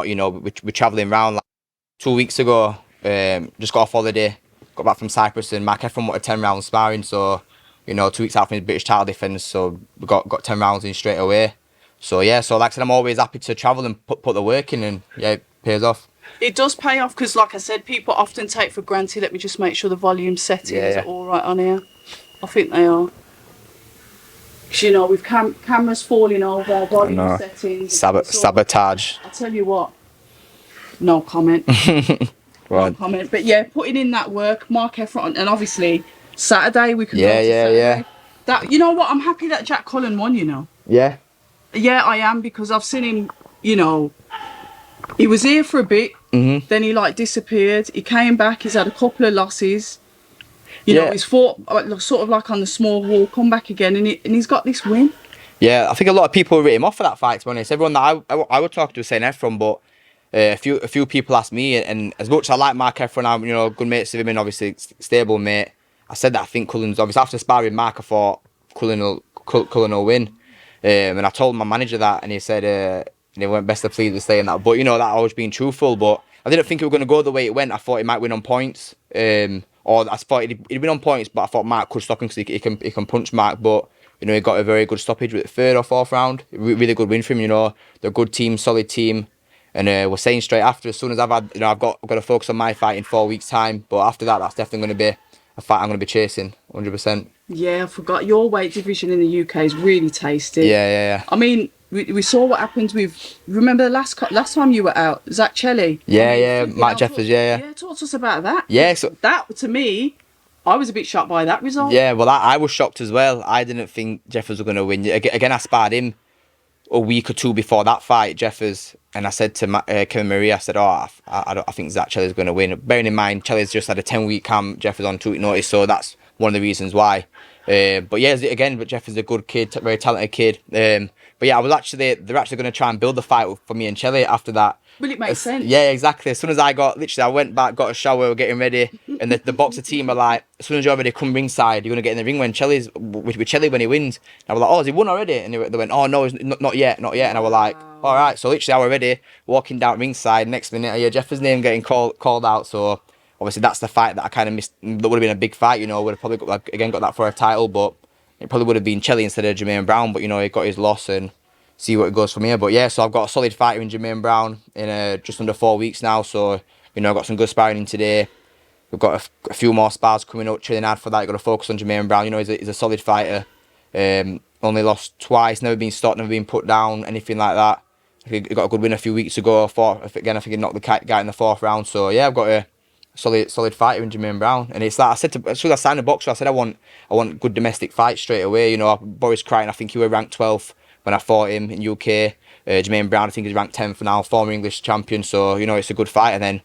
You know, we're travelling around like 2 weeks ago. Just got off holiday, got back from Cyprus, and Mark Efron wanted 10 rounds sparring. So, you know, 2 weeks out from his British title defence, so we got 10 rounds in straight away. So yeah, so like I said, I'm always happy to travel and put the work in, and yeah, it pays off. It does pay off because, like I said, people often take for granted. Let me just make sure the volume settings are all right on here. I think they are. You know, with cameras falling over, volume settings. Sabotage. I tell you what, no comment. No comment. But yeah, putting in that work, Mark Efron, and obviously Saturday we can go to Saturday. That, you know what, I'm happy that Jack Cullen won, you know. Yeah. Yeah, I am, because I've seen him, you know, he was here for a bit, then he like disappeared. He came back, he's had a couple of losses. You know, he's fought sort of like on the small wall, come back again, and he's got this win. Yeah, I think a lot of people wrote him off for that fight, to be honest. Everyone that I would talk to was saying Efron, but a few people asked me, and as much as I like Mark Efron, I'm, you know, good mates with him and obviously stable mate, I said that I think Cullen's, obviously after sparring Mark, I thought Cullen will win. And I told my manager that, and he said, and he went best of pleased with saying that. But, you know, that always being truthful, but I didn't think it was going to go the way it went. I thought he might win on points. Or I thought he'd win on points, but I thought Mark could stop him because he can punch Mark. But, you know, he got a very good stoppage with the 3rd or 4th round. Really good win for him, you know. They're a good team, solid team. And we're saying straight after, as soon as I've got to focus on my fight in 4 weeks' time. But after that, that's definitely going to be a fight I'm going to be chasing, 100%. Yeah, I forgot. Your weight division in the UK is really tasty. Yeah. I mean, we saw what happened with, remember the last time you were out, Zach Chelly? Yeah, Matt Jeffers, yeah. Yeah, talk to us about that. Yeah, so that, to me, I was a bit shocked by that result. Yeah, well, I was shocked as well. I didn't think Jeffers was going to win. Again, I sparred him a week or two before that fight, Jeffers, and I said to Kevin Marie, I said, I think Zach Chelly's going to win. Bearing in mind, Chelly's just had a 10-week camp, Jeffers on 2-week notice, so that's one of the reasons why. But yeah, again, but Jeffers is a good kid, very talented kid. But yeah, they're actually going to try and build the fight for me and Chelly after that. Well, it makes sense. Yeah, exactly. As soon as I went back, got a shower, getting ready, and the boxer team are like, as soon as you're ready, come ringside. You're going to get in the ring when Chelly's with Chelly when he wins. And I was like, oh, has he won already? And they went, oh, no, not yet. And I was like, all right. So literally, I was ready, walking down ringside. Next minute, I hear Jeffers' name getting called out. So obviously, that's the fight that I kind of missed. That would have been a big fight, you know. Would have probably got that for a title, but it probably would have been Chelly instead of Germaine Brown. But you know, he got his loss and see what it goes from here. But yeah, so I've got a solid fighter in Germaine Brown in just under 4 weeks now. So, you know, I've got some good sparring in today. We've got a few more spars coming up, training hard for that. You've got to focus on Germaine Brown. You know, he's a solid fighter. Only lost twice, never been stopped, never been put down, anything like that. He got a good win a few weeks ago. I think he knocked the guy in the 4th round. So yeah, I've got a solid fighter in Germaine Brown. And it's like I said, as soon as I signed a boxer, I said I want good domestic fights straight away. You know, Boris Crichton, I think he was ranked 12th when I fought him in UK. Germaine Brown, I think he's ranked 10th now, former English champion. So, you know, it's a good fight. And then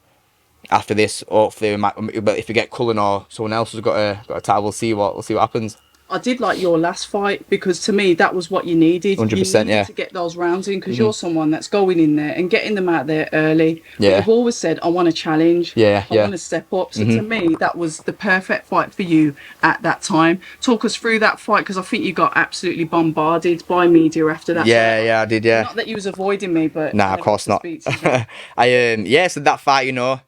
after this, hopefully, but if we get Cullen or someone else who's got a title, we'll see what happens. I did like your last fight because to me that was what you needed. 100%, you needed to get those rounds in because you're someone that's going in there and getting them out there early. Yeah. But you've always said, I want to challenge. I want to step up. So to me, that was the perfect fight for you at that time. Talk us through that fight because I think you got absolutely bombarded by media after that. Yeah, I did. Yeah. Not that you was avoiding me, but nah, of course not. So that fight, you know,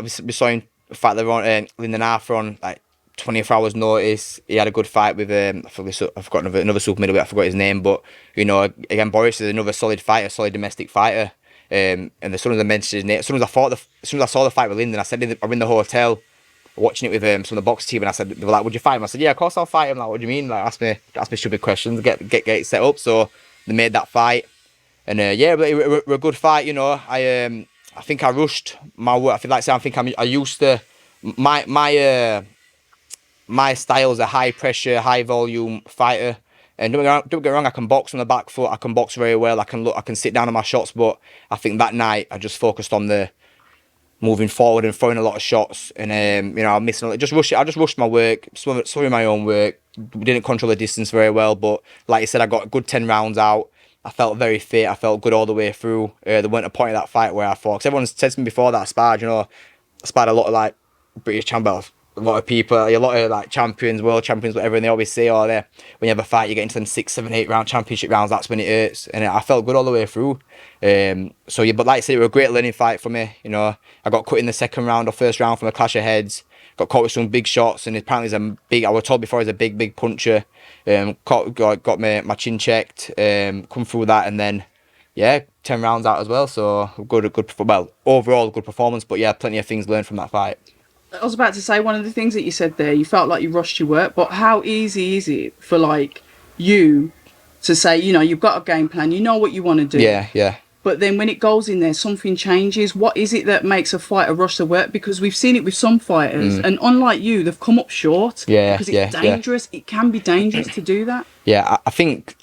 we saw him fight Lyndon Arthur on like 24 hours notice. He had a good fight with I've forgotten another super middleweight. I forgot his name, but you know, again, Boris is another solid fighter, solid domestic fighter. And as soon as I mentioned his name, as soon as I saw the fight with Lyndon, I said I'm in the hotel watching it with some of the box team, and I said, they were like, "Would you fight him?" I said, "Yeah, of course I'll fight him." Like, what do you mean? Like, ask me stupid questions, get it set up. So they made that fight, and yeah, but it were a good fight. You know, I think I rushed my work. I used to my style is a high pressure, high volume fighter. And don't get me wrong, I can box on the back foot. I can box very well. I can sit down on my shots. But I think that night I just focused on the moving forward and throwing a lot of shots. And you know, I'm missing. I just rushed my work, swimming my own work. Didn't control the distance very well. But like I said, I got a good 10 rounds out. I felt very fit. I felt good all the way through. There weren't a point of that fight where I thought, because everyone said to me before that I sparred, you know, I sparred a lot of like British champions, a lot of people, a lot of like champions, world champions, whatever, and they always say, oh, there, when you have a fight, you get into them 6, 7, 8 round championship rounds, that's when it hurts. And I felt good all the way through. So yeah, but like I said, it was a great learning fight for me. You know, I got cut in the second round or first round from a clash of heads. Got caught with some big shots, and apparently he's a big. I was told before he's a big puncher. Got my chin checked. Come through that, and then yeah, 10 rounds out as well. So overall good performance. But yeah, plenty of things learned from that fight. I was about to say, one of the things that you said there, you felt like you rushed your work, but how easy is it for like you to say, you know, you've got a game plan, you know what you want to do. Yeah. But then when it goes in there, something changes. What is it that makes a fighter rush the work? Because we've seen it with some fighters, and unlike you, they've come up short. Yeah, because it's dangerous. It can be dangerous to do that. Yeah, I think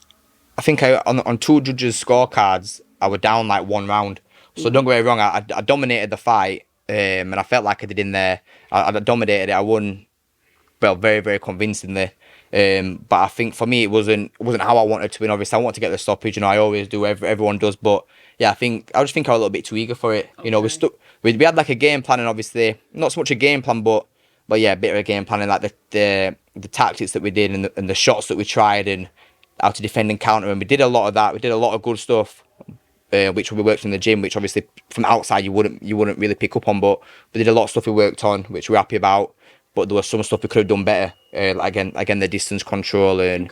on 2 judges' scorecards, I was down like 1 round. So don't get me wrong, I dominated the fight, and I felt like I did in there. I dominated it. I won, well, very, very convincingly. But I think for me, it wasn't how I wanted to win. Obviously, I want to get the stoppage, and I always do. Everyone does, but yeah, I just think I was a little bit too eager for it. Okay. You know, we had like a game plan, and obviously not so much a game plan, but yeah, a bit of a game plan, and like the tactics that we did, and the shots that we tried, and how to defend and counter, and we did a lot of that. We did a lot of good stuff, which we worked in the gym, which obviously from outside you wouldn't really pick up on, but we did a lot of stuff we worked on, which we're happy about. But there was some stuff we could have done better, again the distance control and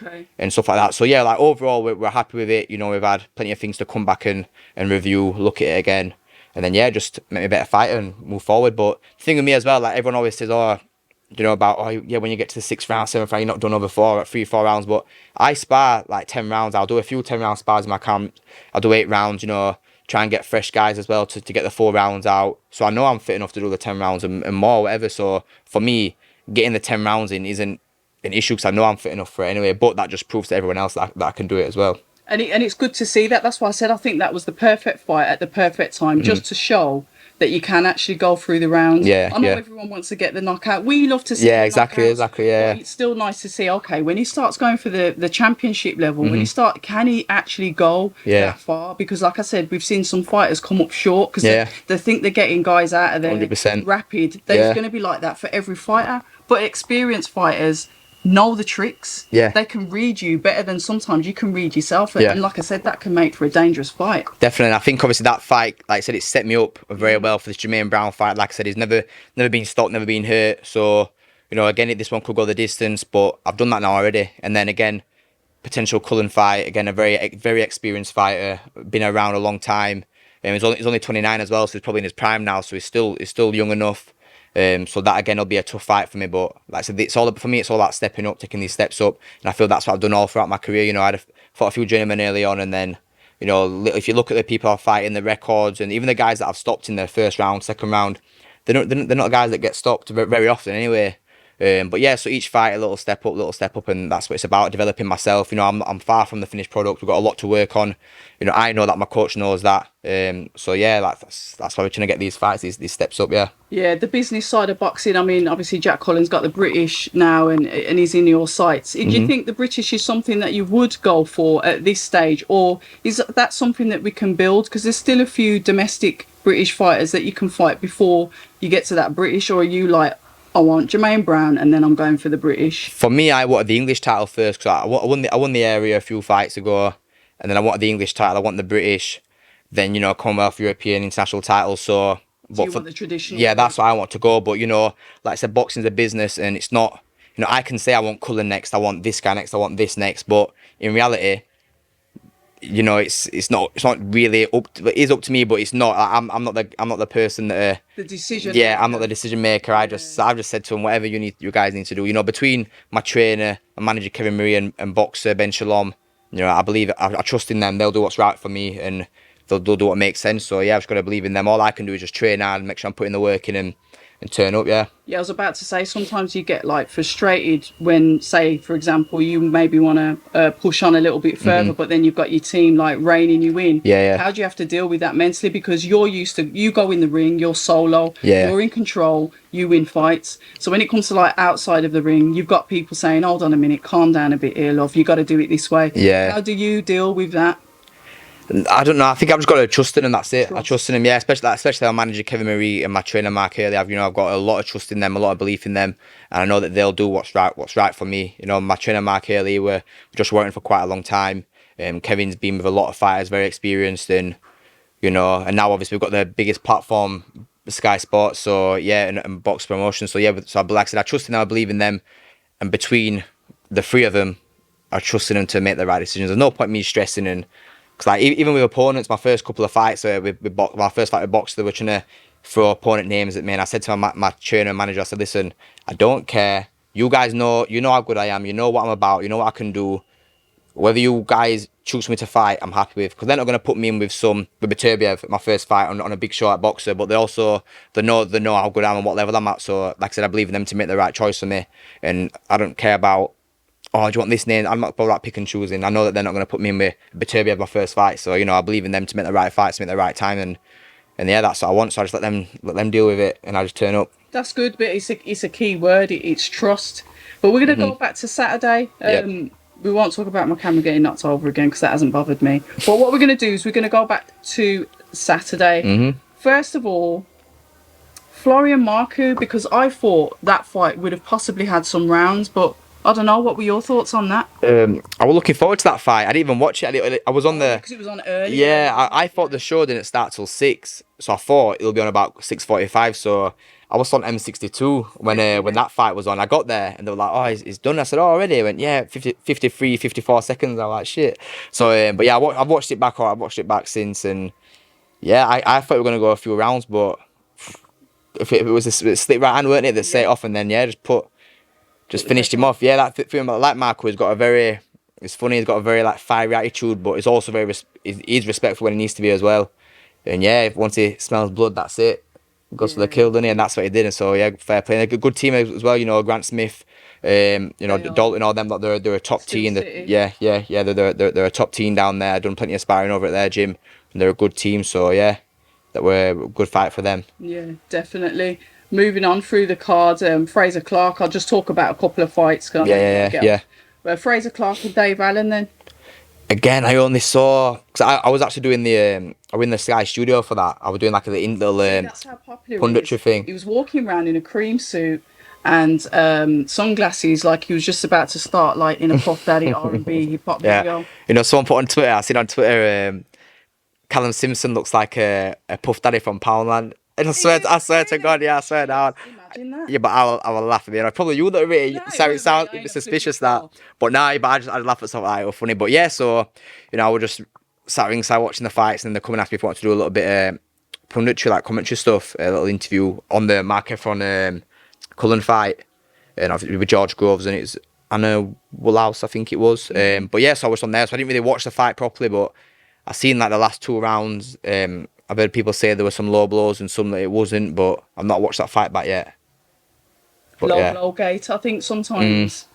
stuff like that. So yeah, like overall we're happy with it. You know, we've had plenty of things to come back and review, look at it again, and then yeah, just make me a better fighter and move forward. But the thing with me as well, like everyone always says, oh, you know, about, oh yeah, when you get to the 6th round, 7th round, you're not done over 3, 4 rounds. But I spar like 10 rounds. I'll do a few 10-round spars in my camp. I'll do 8 rounds. You know, try and get fresh guys as well to get the 4 rounds out. So I know I'm fit enough to do the 10 rounds and more, whatever. So for me, getting the 10 rounds in isn't an issue because I know I'm fit enough for it anyway. But that just proves to everyone else that I can do it as well. And it's good to see that. That's why I said I think that was the perfect fight at the perfect time, just to show that you can actually go through the rounds. Yeah, I know everyone wants to get the knockout. We love to see exactly, yeah. But it's still nice to see, okay, when he starts going for the championship level, can he actually go that far? Because like I said, we've seen some fighters come up short because they think they're getting guys out of there 100%. rapid. There's going to be like that for every fighter. But experienced fighters know the tricks. Yeah. They can read you better than sometimes you can read yourself. And like I said, that can make for a dangerous fight. Definitely. I think obviously that fight, like I said, it set me up very well for this Germaine Brown fight. Like I said, he's never been stopped, never been hurt. So, you know, again, this one could go the distance, but I've done that now already. And then again, potential Cullen fight. Again, a very experienced fighter, been around a long time. He's only 29 as well, so he's probably in his prime now. So he's still young enough. So that again will be a tough fight for me, but like I said, it's all about stepping up, taking these steps up, and I feel that's what I've done all throughout my career. You know, I fought a few journeymen early on, and then, you know, if you look at the people I fight in the records, and even the guys that I've stopped in the first round, second round, they're not guys that get stopped very often anyway. But yeah, so each fight a little step up, and that's what it's about, developing myself. You know, I'm far from the finished product. We've got a lot to work on. You know, I know that, my coach knows that. So yeah, that's why we're trying to get these fights, these steps up. Yeah, the business side of boxing. I mean, obviously Jack Collins got the British now, and he's in your sights. Do you think the British is something that you would go for at this stage, or is that something that we can build? Because there's still a few domestic British fighters that you can fight before you get to that British, or are you like, I want Germaine Brown and then I'm going for the British? For me, I wanted the English title first because I won the area a few fights ago, and then I wanted the English title. I want the British, then, you know, Commonwealth, European, international titles. So you want the traditional? Yeah, that's why I want to go. But you know, like I said, boxing's a business, and it's not. You know, I can say I want Cullen next, I want this guy next, I want this next, but in reality, you know, it's not really up. It is up to me, but it's not. I'm not the person that. The decision. Yeah, I'm not the decision maker. I've just said to him, whatever you guys need to do. You know, between my trainer, my manager Kevin Murray, and boxer Ben Shalom, you know, I trust in them. They'll do what's right for me, and they'll do what makes sense. So yeah, I've just got to believe in them. All I can do is just train hard and make sure I'm putting the work in and turn up. Yeah, I was about to say, sometimes you get like frustrated when, say, for example, you maybe want to push on a little bit further, but then you've got your team like reining you in. How do you have to deal with that mentally? Because you're used to, you go in the ring, you're solo, you're in control, you win fights. So when it comes to like outside of the ring, you've got people saying, hold on a minute, calm down a bit here, love, you got to do it this way. How do you deal with that? I don't know. I think I've just got to trust in him. That's it. I trust in him. Yeah, especially our manager Kevin Marie and my trainer Mark Haley. I've got a lot of trust in them, a lot of belief in them, and I know that they'll do what's right for me. My trainer Mark Haley, we're just working for quite a long time. Kevin's been with a lot of fighters, very experienced, and and now obviously we've got the biggest platform, Sky Sports. So yeah, and box promotion. So yeah, so like I said, I trust in them, I believe in them, and between the three of them, I trust in them to make the right decisions. There's no point me stressing and. Because like even with opponents, my first couple of fights, my first fight with Boxer, they were trying to throw opponent names at me, and I said to my trainer and manager, I said, listen, I don't care. You guys know, how good I am. You know what I'm about. You know what I can do. Whether you guys choose me to fight, I'm happy with. Because they're not going to put me in with Beterbiev, my first fight on a big show at Boxer, but they know how good I am and what level I'm at. So like I said, I believe in them to make the right choice for me, and I don't care about. Oh, do you want this name? I'm not about pick and choosing. I know that they're not going to put me in with Beterbiev my first fight. So, I believe in them to make the right fights, to make the right time. And yeah, that's what I want. So I just let them deal with it and I just turn up. That's good, but it's a key word. It's trust. But we're going to go back to Saturday. Yep. We won't talk about my camera getting knocked over again because that hasn't bothered me. But what we're going to do is we're going to go back to Saturday. First of all, Florian Marku, because I thought that fight would have possibly had some rounds, but I don't know. What were your thoughts on that? I was looking forward to that fight. I didn't even watch it. I was on because it was on early. Yeah, I thought the show didn't start till 6, so I thought it'll be on about 6:45. So I was on M62 when that fight was on. I got there and they were like, "Oh, it's done." I said, "Oh, already?" I went, "Yeah, 53, 54 seconds." I was like, "Shit." So, but yeah, I've watched it back. I've watched it back since, and yeah, I thought we were gonna go a few rounds, but if it was a split right hand, weren't it? That set it off, and then just finished him off. Yeah, that film like Marco has got a very. It's funny. He's got a very like fiery attitude, but he's also he's respectful when he needs to be as well. And yeah, once he smells blood, that's it. Goes for the kill, doesn't he? And that's what he did. And so yeah, fair play. And a good team as well. Grant Smith, Dalton, all them. They're a top team. They're a top team down there. I've done plenty of sparring over at their gym, and they're a good team. So yeah, that were a good fight for them. Yeah, definitely. Moving on through the cards, Fraser Clark. I'll just talk about a couple of fights. Yeah. Well, Fraser Clark and Dave Allen then. Again, I only saw because I was actually doing I was in the Sky Studio for that. I was doing like a little that's how popular punditry thing. He was walking around in a cream suit and sunglasses, like he was just about to start like in a Puff Daddy R&B hip hop video. Someone put on Twitter. I seen on Twitter, Callum Simpson looks like a Puff Daddy from Poundland. And I swear to God, yeah, I swear down. Imagine that. Yeah, but I will laugh at it. Probably you that really it sounds a bit suspicious that. But nah, but I'd laugh at something like funny. But yeah, so I was just sat ringside watching the fights, and they're coming after me if I want to do a little bit of punditry, like commentary stuff, a little interview on the Mark Efron Cullen fight, and with George Groves, and it's Anna Woolhouse, I think it was. But yeah, so I was on there, so I didn't really watch the fight properly, but I seen like the last 2 rounds. I've heard people say there were some low blows and some that it wasn't, but I've not watched that fight back yet. But low gate, I think sometimes.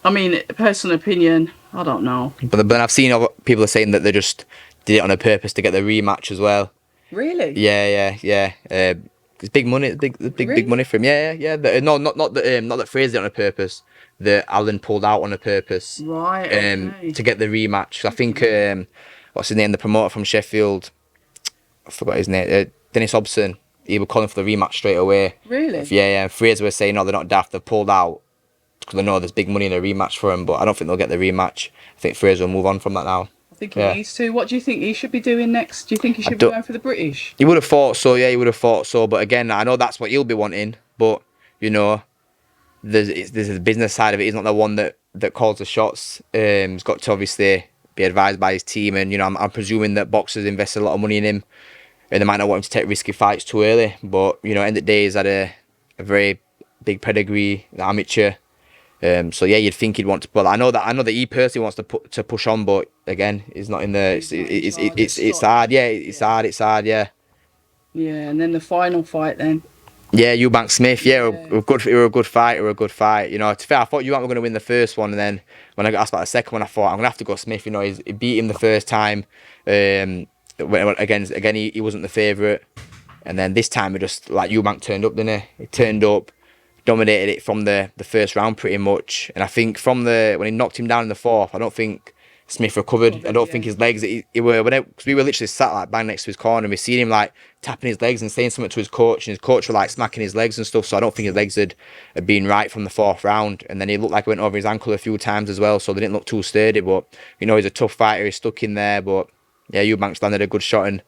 I mean, personal opinion, I don't know. But I've seen other people are saying that they just did it on a purpose to get the rematch as well. Really? Yeah. It's big money. Big money for him. Yeah. Not that Fraser did it on a purpose. That Allen pulled out on a purpose. Right. Okay. To get the rematch. I think what's his name? The promoter from Sheffield. I forgot his name. Dennis Hobson. He was calling for the rematch straight away. Really? Yeah. And Fraser was saying, no, they're not daft. They've pulled out because they know there's big money in a rematch for him. But I don't think they'll get the rematch. I think Fraser will move on from that now. I think he needs to. What do you think he should be doing next? Do you think he should be going for the British? He would have thought so. Yeah, he would have thought so. But again, I know that's what he'll be wanting. But there's a business side of it. He's not the one that calls the shots. He's got to obviously be advised by his team, and I'm presuming that boxers invested a lot of money in him. And they might not want him to take risky fights too early. But, end of the day, he's had a very big pedigree, amateur. So, yeah, you'd think he'd want to... Well, I know that he personally wants to push on, but, again, he's not in the... It's hard, yeah. It's hard, yeah. Yeah, and then the final fight, then. Yeah, Eubank Smith, yeah. It was a good fight. To be fair, I thought Eubank were going to win the first one, and then when I got asked about the second one, I thought, I'm going to have to go Smith. He beat him the first time. Again, he wasn't the favourite, and then this time Eubank turned up, didn't he? He turned up, dominated it from the first round pretty much, and I think when he knocked him down in the fourth, I don't think Smith recovered. I don't think his legs. Because we were literally sat like bang next to his corner, and we seen him like tapping his legs and saying something to his coach, and his coach were like smacking his legs and stuff. So I don't think his legs had been right from the 4th round. And then he looked like he went over his ankle a few times as well, so they didn't look too sturdy. But he's a tough fighter. He's stuck in there, but yeah, Eubanks landed a good shot and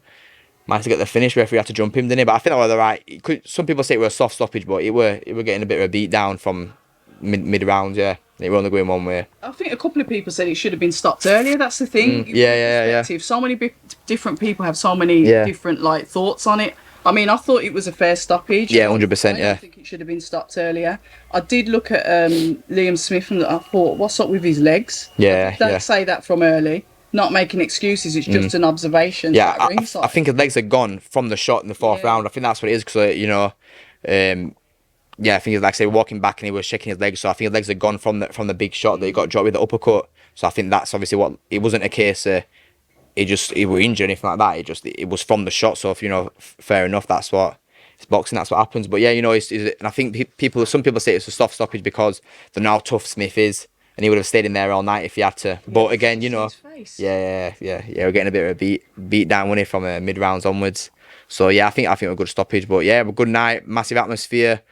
managed to get the finish. Referee had to jump him, didn't he? But I think that was right. Some people say it was a soft stoppage, but it were getting a bit of a beat down from mid rounds. Yeah, it were only going one way. I think a couple of people said it should have been stopped earlier. That's the thing. Yeah. So many different people have so many different like thoughts on it. I mean, I thought it was a fair stoppage. Yeah, 100%. Yeah. I think it should have been stopped earlier. I did look at Liam Smith and I thought, what's up with his legs? Yeah. Don't say that from early. Not making excuses. It's just an observation. Yeah, I think his legs are gone from the shot in the 4th round. I think that's what it is because yeah, I think he's like say walking back and he was shaking his legs. So I think his legs are gone from the big shot that he got dropped with the uppercut. So I think that's obviously what it wasn't a case. He were injured or anything like that. It was from the shot. So if fair enough. That's what it's boxing. That's what happens. But yeah, and I think some people say it's a soft stoppage because they know how tough Smith is, and he would have stayed in there all night if he had to. But again, we're getting a bit of a beat down, wasn't it, from mid rounds onwards. So yeah, I think a good stoppage. But yeah, a good night, massive atmosphere.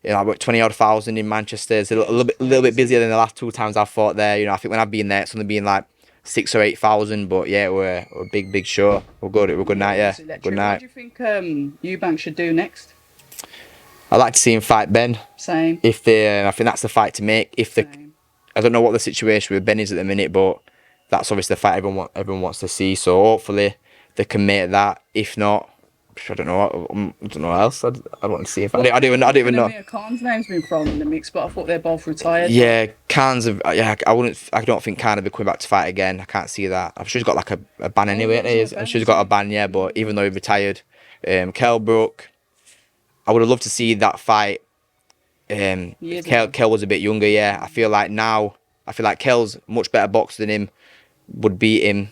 About 20,000 odd in Manchester. It's a little bit busier than the last 2 times I've fought there. I think when I've been there, it's only been like 6,000 or 8,000. But yeah, we're a big show. We're good. It was a good night. Yeah, good night. What do you think Eubank should do next? I'd like to see him fight Ben. Same. I think that's the fight to make. I don't know what the situation with Ben is at the minute, but that's obviously the fight everyone wants to see. So hopefully they can make that. If not, I don't know what else I'd want to see. If I don't even know. Khan's name's been thrown in the mix, but I thought they're both retired. Yeah, Khan's. I don't think Khan will be coming back to fight again. I can't see that. I'm sure he's got like a ban anyway. I'm sure he's got a ban. Yeah, but even though he retired, Kell Brook, I would have loved to see that fight. Kell was a bit younger. Yeah, I feel like Kell's much better boxer than him. Would beat him.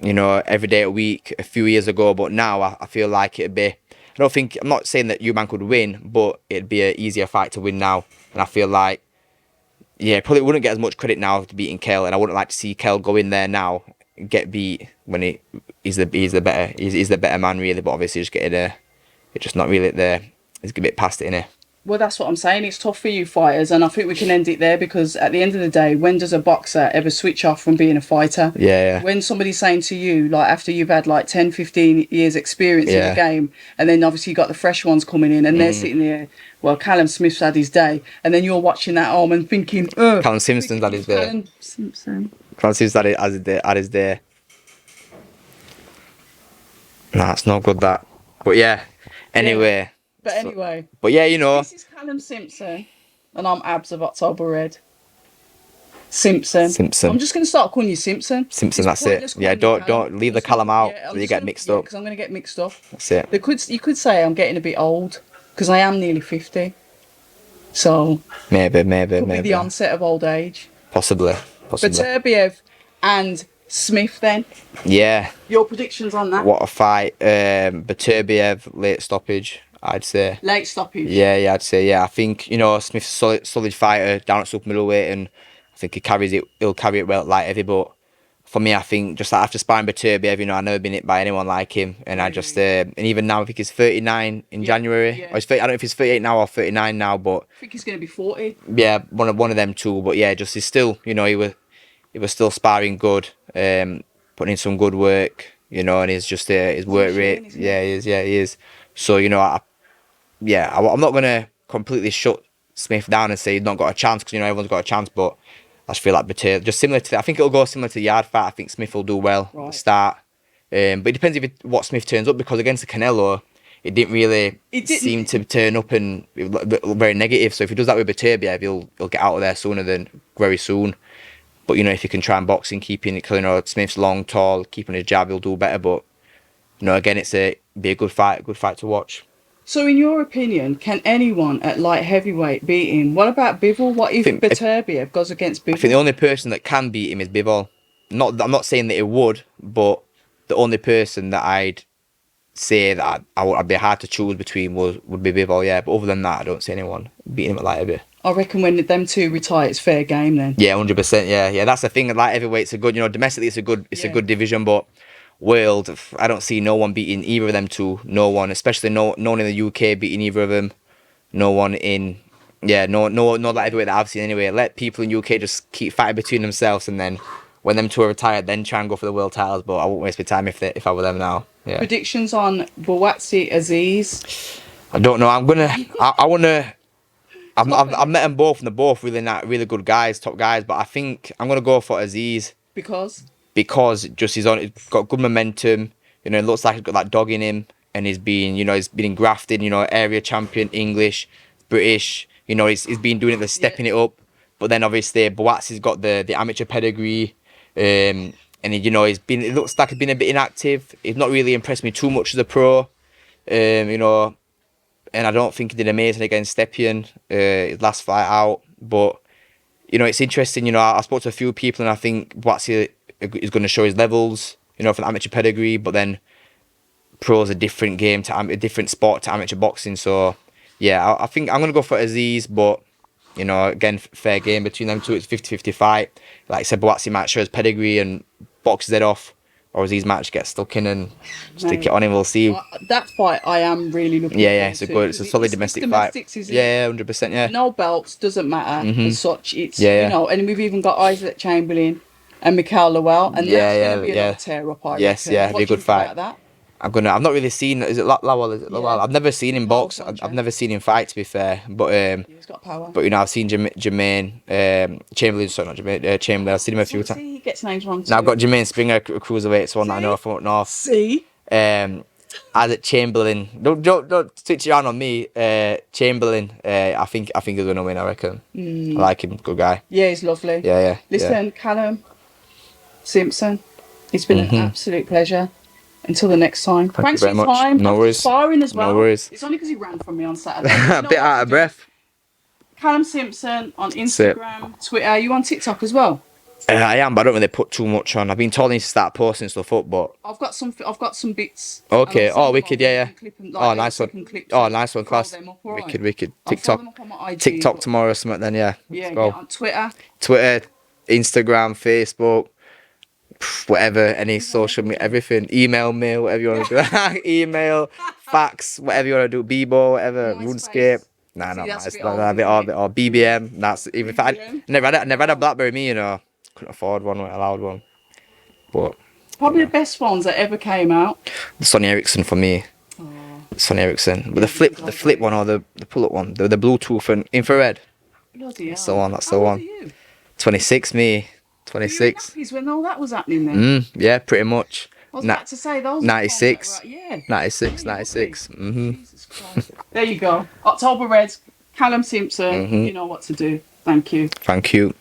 Every day a week a few years ago, but now I feel like it'd be. I'm not saying that Eubank would win, but it'd be an easier fight to win now. And I feel like, probably wouldn't get as much credit now after beating Kell, and I wouldn't like to see Kell go in there now and get beat when he's the better man really. But obviously, it's just not really there. He's a bit past it, innit? Well, that's what I'm saying. It's tough for you fighters, and I think we can end it there because at the end of the day, when does a boxer ever switch off from being a fighter? Yeah. When somebody's saying to you, like after you've had like 10, 15 years experience in the game, and then obviously you got the fresh ones coming in and they're sitting there, well, Callum Smith's had his day, and then you're watching that arm and thinking, Callum Simpson's had his day. Callum Simpson's had his day. Nah, it's not good that. But yeah, anyway. But yeah, This is Callum Simpson, and I'm Abs of October Red. Simpson. I'm just going to start calling you Simpson. That's it. Yeah, don't leave the Callum out, so you get mixed up. Because I'm going to get mixed up. That's it. You could say I'm getting a bit old, because I am nearly 50. So maybe. Be the onset of old age. Possibly. Beterbiev and Smith then. Yeah. Your predictions on that? What a fight. Beterbiev, late stoppage. I'd say late stoppage. Yeah, I'd say I think Smith's a solid fighter down at super middleweight, and I think he'll carry it well at light heavy. But for me, I think just after sparring Beterbiev, I've never been hit by anyone like him, and I just and even now I think he's 39 in January. Yeah. Or I don't know if he's 38 now or 39 now, but I think he's going to be 40. Yeah, one of them two. But yeah, just he's still he was still sparring good, putting in some good work, and he's just his work rate. Yeah, he is. So I'm not gonna completely shut Smith down and say he's not got a chance because everyone's got a chance, but I just feel like just similar to I think it'll go similar to the yard fight. I think Smith will do well at the start, but it depends what Smith turns up, because against the Canelo it didn't really seem to turn up and very negative. So if he does that with Beterbiev, he'll get out of there very soon. But if he can try and box and keeping it, Smith's long, tall, keeping his jab, he'll do better. But again, be a good fight to watch. So, in your opinion, can anyone at light heavyweight beat him? What about Bivol? What if Beterbiev goes against Bivol? I think the only person that can beat him is Bivol. I'm not saying that he would, but the only person that I'd say that I'd be hard to choose between would be Bivol. Yeah, but other than that, I don't see anyone beating him at light heavy. I reckon when them two retire, it's fair game then. Yeah, 100%. Yeah. That's the thing. Light heavyweight's a good, domestically it's a good division, but world, I don't see no one beating either of them two. No one, especially no one in the UK beating either of them. No one in, no light heavyweight that I've seen anyway. Let people in UK just keep fighting between themselves, and then when them two are retired, then try and go for the world titles. But I won't waste my time if I were them now. Yeah. Predictions on Buatsi Aziz. I don't know. I've met them both, and they're both really good guys, top guys. But I think I'm gonna go for Aziz because just he's got good momentum. It looks like he's got that dog in him, and he's been engrafted. Area champion, English, British. He's been doing it, they're stepping it up. But then obviously Buatsi's got the amateur pedigree, and it looks like he's been a bit inactive. He's not really impressed me too much as a pro, and I don't think he did amazing against Stepien, his last fight out. But it's interesting. I spoke to a few people, and I think Buatsi is going to show his levels, for the amateur pedigree. But then pro's a different game a different sport to amateur boxing. So yeah, I think I'm going to go for Aziz, but again, fair game between them two. It's 50-50 fight. Like I said, Buatsi might show his pedigree and box his head off, or Aziz might get stuck in and stick it on him. We'll see. That fight I am really looking forward it's a solid domestic fight. 100%. Yeah, no belts, doesn't matter as such. It's and we've even got Isaac Chamberlain and Mikhail Lowell, and that's gonna be a tear up. It'll be a good fight. I've not really seen. Is it Lowell? Is it Lowell? Yeah. I've never seen him box. I've never seen him fight, to be fair. But he's got power. But I've seen Germaine Chamberlain. Sorry, not Germaine. Chamberlain. I've seen him a few times. He gets names wrong too. Now I've got Jermaine Springer, a cruiserweight. It's one that I know from up north. See. Isaac Chamberlain. Don't switch it around on me. Chamberlain. I think he's gonna win. I reckon. I like him. Good guy. Yeah, he's lovely. Yeah. Listen, Callum Simpson. It's been an absolute pleasure. Until the next time. Thanks for your time. No worries. Sparring as well. No worries. It's only because he ran from me on Saturday. A bit out of breath. Callum Simpson on Instagram, Twitter. Are you on TikTok as well? I am, but I don't really put too much on. I've been told I need to start posting stuff up, but I've got some bits. Okay. Oh, wicked. Yeah. Nice one. Nice one, class. Wicked. TikTok tomorrow or something. Then yeah. Yeah. On Twitter, Instagram, Facebook. Whatever, any social media, everything, email me, whatever you want to do. Email, fax, whatever you want to do, Bebo, whatever, RuneScape. Nah, not MySpace, or BBM. That's even if I never had a BlackBerry. Couldn't afford one, wasn't allowed one. But probably the best ones that ever came out. The Sony Ericsson for me. Sony Ericsson, but the flip one or the pull up one, the Bluetooth and infrared. Bloody hell. That's the one. 26, me. 26. Were you when all that was happening then? Yeah, pretty much. I was about to say those. 96. 96. Jesus Christ. There you go. October Reds, Callum Simpson. You know what to do. Thank you. Thank you.